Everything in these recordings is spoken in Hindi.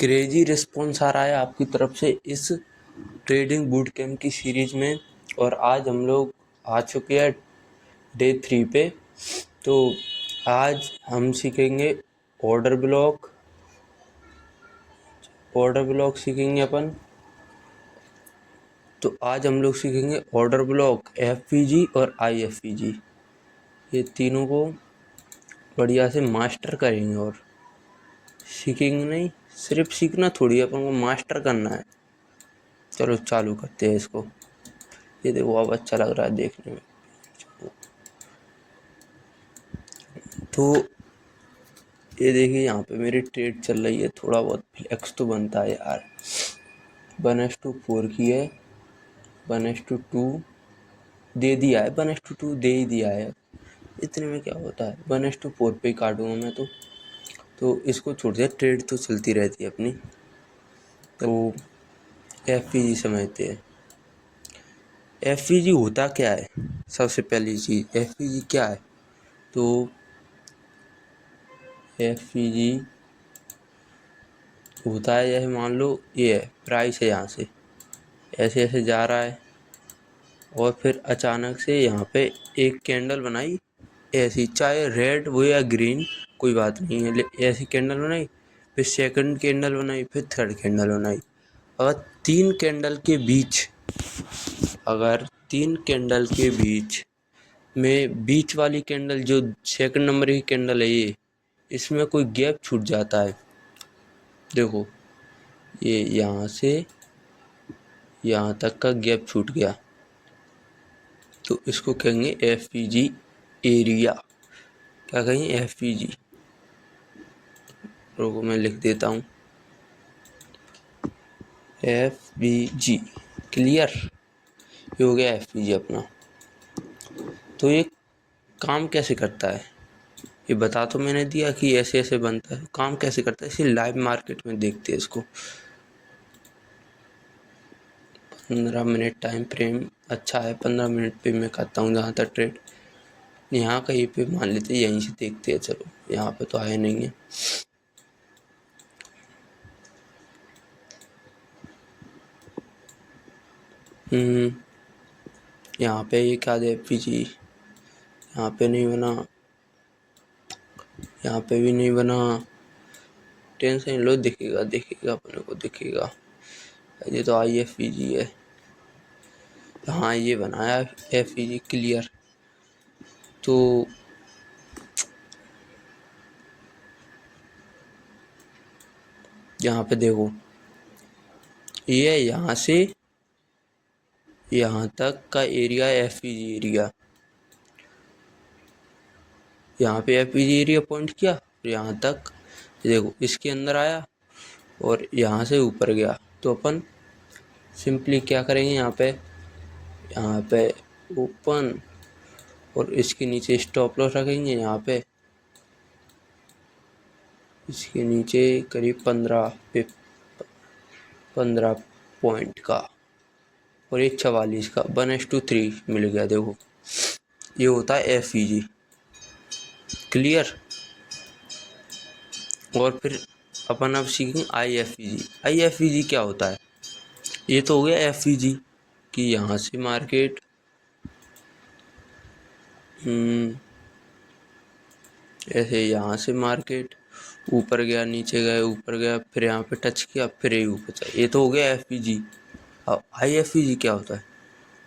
क्रेजी रिस्पॉन्स आ रहा है आपकी तरफ से इस ट्रेडिंग बूट कैम्प की सीरीज में। और आज हम लोग आ चुके हैं डे 3 पे। तो आज हम सीखेंगे ऑर्डर ब्लॉक सीखेंगे अपन। तो आज हम लोग सीखेंगे ऑर्डर ब्लॉक, एफवीजी और आईएफवीजी। ये तीनों को बढ़िया से मास्टर करेंगे और सीखेंगे नहीं, सिर्फ सीखना थोड़ी है, अपन को मास्टर करना है। चलो चालू करते हैं इसको। ये देखो अब अच्छा लग रहा है देखने में। तो ये देखिए यहाँ पे मेरी ट्रेड चल रही है, थोड़ा बहुत फ्लेक्स तो बनता है यार। 1:4 की है, 1:2 दे दिया है, 1:2 दे ही दिया है। इतने में क्या होता है, 1:4 पे ही काटूंगा मैं तो इसको छोड़ दिया, ट्रेड तो चलती रहती है अपनी। तो एफवीजी समझते हैं। एफवीजी होता क्या है, सबसे पहली चीज़ एफवीजी क्या है। तो एफवीजी होता है, जैसे मान लो ये है प्राइस है, यहाँ से ऐसे ऐसे जा रहा है और फिर अचानक से यहाँ पे एक कैंडल बनाई ऐसी, चाहे रेड हो या ग्रीन कोई बात नहीं है, ऐसी कैंडल बनाई, फिर सेकंड कैंडल बनाई, फिर थर्ड कैंडल बनाई। अगर तीन कैंडल के बीच में बीच वाली कैंडल जो सेकंड नंबर की कैंडल है, ये इसमें कोई गैप छूट जाता है, देखो ये यहाँ से यहाँ तक का गैप छूट गया, तो इसको कहेंगे एफवीजी एरिया। क्या कहेंगे, एफवीजी। रुको मैं लिख देता हूँ, एफवीजी। क्लियर, ये हो गया एफवीजी अपना। तो ये काम कैसे करता है, ये बता तो मैंने दिया कि ऐसे ऐसे बनता है। काम कैसे करता है इसे लाइव मार्केट में देखते हैं इसको। 15 मिनट टाइम फ्रेम अच्छा है, 15 मिनट पे मैं करता हूँ जहाँ तक ट्रेड। यहाँ कहीं पे मान लेते, यहीं से देखते हैं। चलो यहाँ पे तो आया नहीं है। यहाँ पे ये क्या दे एफवीजी, यहाँ पे नहीं बना, यहाँ पे भी नहीं बना। टेंशन लो, दिखेगा अपने को दिखेगा। ये तो आईएफवीजी है, हाँ ये बनाया एफवीजी। क्लियर। तो यहाँ पे देखो, ये यहाँ से यहाँ तक का एरिया एफवीजी एरिया। यहाँ पे एफवीजी एरिया पॉइंट किया, यहाँ तक देखो इसके अंदर आया और यहाँ से ऊपर गया। तो अपन सिंपली क्या करेंगे, यहाँ पे ओपन और इसके नीचे स्टॉप लॉस रखेंगे। यहाँ पे इसके नीचे करीब 15 पॉइंट का और एक 44 का, 1:3 मिल गया। देखो ये होता है एफवीजी। क्लियर। और फिर अपन अब सीखेंगे आईएफवीजी। आईएफवीजी क्या होता है, ये तो हो गया एफवीजी कि यहाँ से मार्केट ऐसे यहाँ से मार्केट ऊपर गया, नीचे गया, ऊपर गया, फिर यहाँ पे टच किया, फिर ये ऊपर चला। ये तो हो गया एफवीजी। अब आईएफवीजी क्या होता है,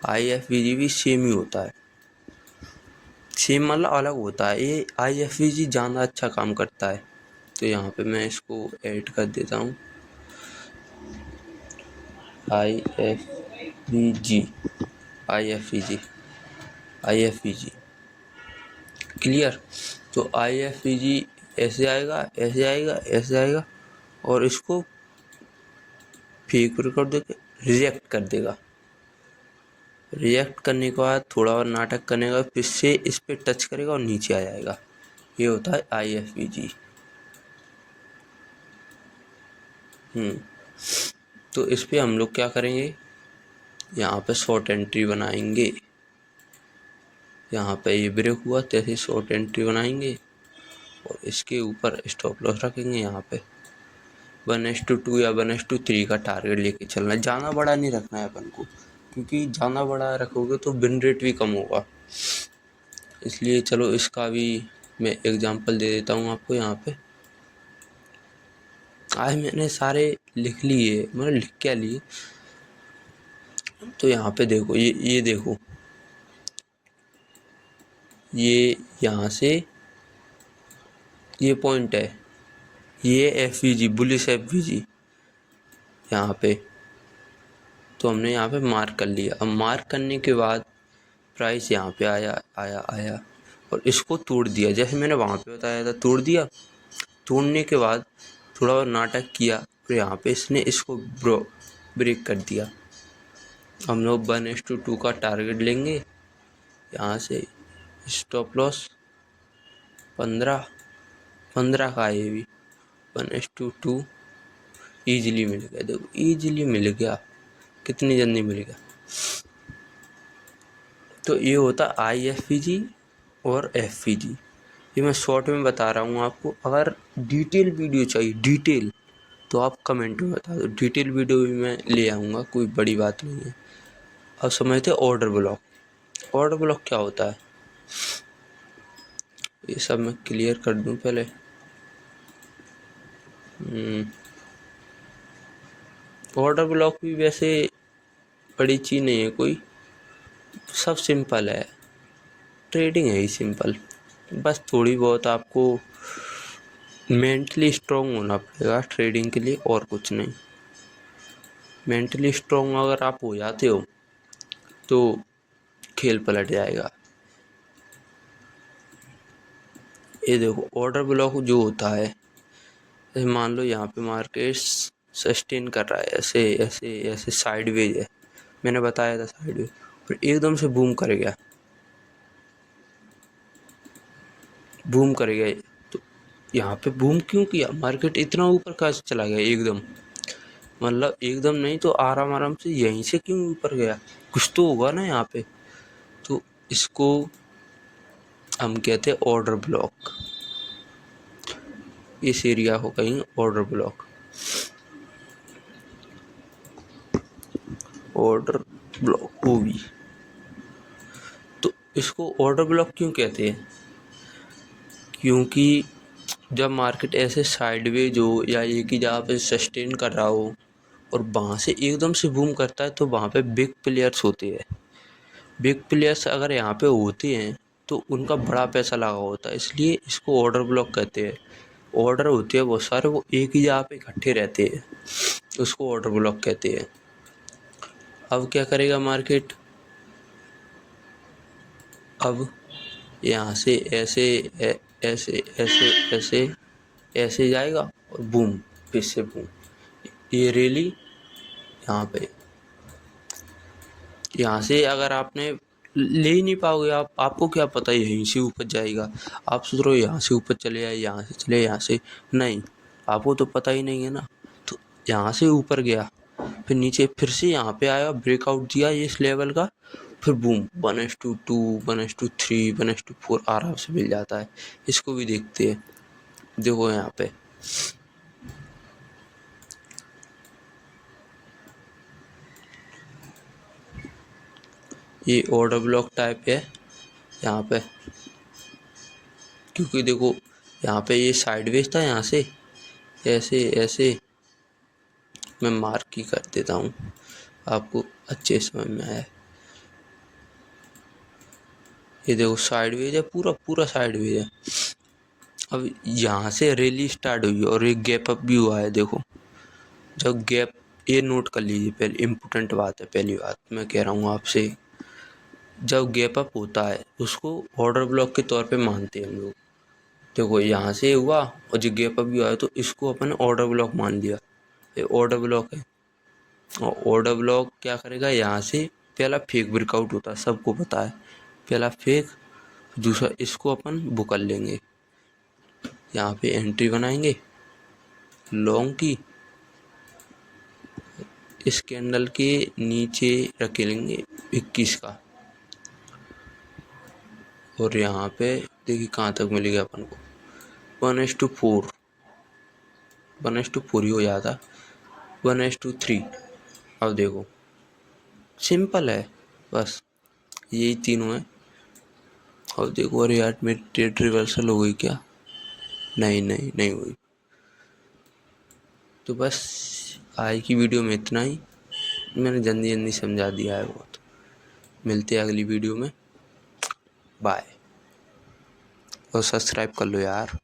आईएफवीजी भी सेम ही होता है। सेम मतलब अलग होता है, ये आईएफवीजी ज़्यादा अच्छा काम करता है। तो यहाँ पे मैं इसको ऐड कर देता हूँ, आईएफवीजी। क्लियर। तो आईएफवीजी ऐसे आएगा, ऐसे आएगा, ऐसे आएगा और इसको फेक कर देगा, रिजेक्ट कर देगा। रिजेक्ट करने के बाद थोड़ा और नाटक करने का, फिर से इस पे टच करेगा और नीचे आ जाएगा। ये होता है आईएफवीजी। तो इस पे हम लोग क्या करेंगे, यहाँ पे शॉर्ट एंट्री बनाएंगे। यहाँ पे ये ब्रेक हुआ, तैसे शॉर्ट एंट्री बनाएंगे और इसके ऊपर स्टॉप लॉस रखेंगे यहाँ पे। 1:2 या 1:3 का टारगेट लेके चलना है। ज़्यादा बड़ा नहीं रखना है अपन को, क्योंकि ज़्यादा बड़ा रखोगे तो विन रेट भी कम होगा। इसलिए चलो इसका भी मैं एग्जांपल दे देता हूँ आपको। यहाँ पे आज मैंने सारे लिख लिए, मतलब लिख क्या लिए, तो यहाँ पे देखो, ये देखो, ये यहाँ से ये पॉइंट है, ये एफवीजी, बुलिश एफवीजी यहाँ पे, तो हमने यहाँ पे मार्क कर लिया। अब मार्क करने के बाद प्राइस यहाँ पे आया आया आया और इसको तोड़ दिया, जैसे मैंने वहाँ पे बताया था, तोड़ दिया। तोड़ने के बाद थोड़ा और नाटक किया और यहाँ पे इसने इसको ब्रेक कर दिया। हम लोग 1:2 का टारगेट लेंगे। यहाँ से स्टॉप लॉस 15 का है, ये भी 1:2 ईजिली मिल गया। देखो ईजिली मिल गया, कितनी जल्दी मिल गया। तो ये होता IFVG और FVG। ये मैं शॉर्ट में बता रहा हूँ आपको। अगर डिटेल वीडियो चाहिए, डिटेल, तो आप कमेंट में बता दो, डिटेल वीडियो भी मैं ले आऊँगा, कोई बड़ी बात नहीं है। अब समझते ऑर्डर ब्लॉक। ऑर्डर ब्लॉक क्या होता है, ये सब मैं क्लियर कर दूं पहले। ऑर्डर ब्लॉक भी वैसे बड़ी चीज़ नहीं है कोई, सब सिंपल है, ट्रेडिंग है ही सिंपल। बस थोड़ी बहुत आपको मेंटली स्ट्रॉन्ग होना पड़ेगा ट्रेडिंग के लिए, और कुछ नहीं। मेंटली स्ट्रॉन्ग अगर आप हो जाते हो तो खेल पलट जाएगा। ये देखो ऑर्डर ब्लॉक जो होता है, जैसे मान लो यहाँ पे मार्केट सस्टेन कर रहा है, ऐसे ऐसे ऐसे साइडवेज है, मैंने बताया था साइडवेज, और एकदम से बूम कर गया, बूम कर गया। तो यहाँ पे बूम क्यों किया, मार्केट इतना ऊपर कैसे चला गया एकदम, मतलब एकदम नहीं तो आराम आराम से यहीं से क्यों ऊपर गया, कुछ तो होगा ना यहाँ पे। तो इसको हम कहते हैं ऑर्डर ब्लॉक। इस एरिया को कहेंगे order block. Order block OB। तो इसको ऑर्डर ब्लॉक क्यों कहते हैं, क्योंकि जब मार्केट ऐसे साइडवेज हो या एक ही जगह पे सस्टेन कर रहा हो और वहाँ से एकदम से बूम करता है, तो वहाँ पे बिग प्लेयर्स होते हैं। बिग प्लेयर्स अगर यहाँ पे होते हैं तो उनका बड़ा पैसा लगा होता है, इसलिए इसको ऑर्डर ब्लॉक कहते हैं। ऑर्डर होते हैं बहुत सारे, वो एक ही जगह पे इकट्ठे रहते हैं, उसको ऑर्डर ब्लॉक कहते हैं। अब क्या करेगा मार्केट, अब यहाँ से ऐसे ऐसे ऐसे ऐसे ऐसे जाएगा और बूम, फिर से बूम, ये रैली यहाँ पे, यहाँ से अगर आपने ले ही नहीं पाओगे, आपको क्या पता यहीं से ऊपर जाएगा। आप सोच रहे हो यहाँ से ऊपर चले आए, यहाँ से चले, यहाँ से नहीं, आपको तो पता ही नहीं है ना। तो यहाँ से ऊपर गया, फिर नीचे फिर से यहाँ पे आया, ब्रेकआउट दिया इस लेवल का, फिर बूम 1:2 1:3 1:4 आराम से मिल जाता है। इसको भी देखते हैं, देखो यहाँ पे ये ऑर्डर ब्लॉक टाइप है यहाँ पे, क्योंकि देखो यहाँ पे ये साइडवेज था, यहाँ से ऐसे ऐसे, मैं मार्क ही कर देता हूँ आपको अच्छे समझ में आया। ये देखो साइडवेज है, पूरा पूरा साइडवेज है। अब यहाँ से रैली स्टार्ट हुई और एक गैप अप भी हुआ है। देखो जब गैप, ये नोट कर लीजिए, पहले इम्पोर्टेंट बात है, पहली बात मैं कह रहा हूँ आपसे, जब गैप अप होता है उसको ऑर्डर ब्लॉक के तौर पे मानते हैं हम लोग। देखो यहाँ से हुआ और जो गैप अप भी हुआ है, तो इसको अपन ऑर्डर ब्लॉक मान लिया, ये ऑर्डर ब्लॉक है। और ऑर्डर ब्लॉक क्या करेगा, यहाँ से पहला फेक ब्रेकआउट होता है, सबको पता है, पहला फेक, दूसरा इसको अपन बुक कर लेंगे, यहाँ पे एंट्री बनाएंगे लॉन्ग की, इस कैंडल के नीचे रख लेंगे 21 का, और यहाँ पे देखिए कहाँ तक मिलेगा अपन को, 1:4 1:4 ही हो जाता, 1:3। अब देखो सिंपल है, बस यही तीनों है। और देखो, अरे यार मेरी ट्रेड रिवर्सल हो गई क्या? नहीं नहीं नहीं हुई। तो बस आज की वीडियो में इतना ही, मैंने जल्दी जल्दी समझा दिया है बहुत। मिलते हैं अगली वीडियो में, बाय। और सब्सक्राइब कर लो यार।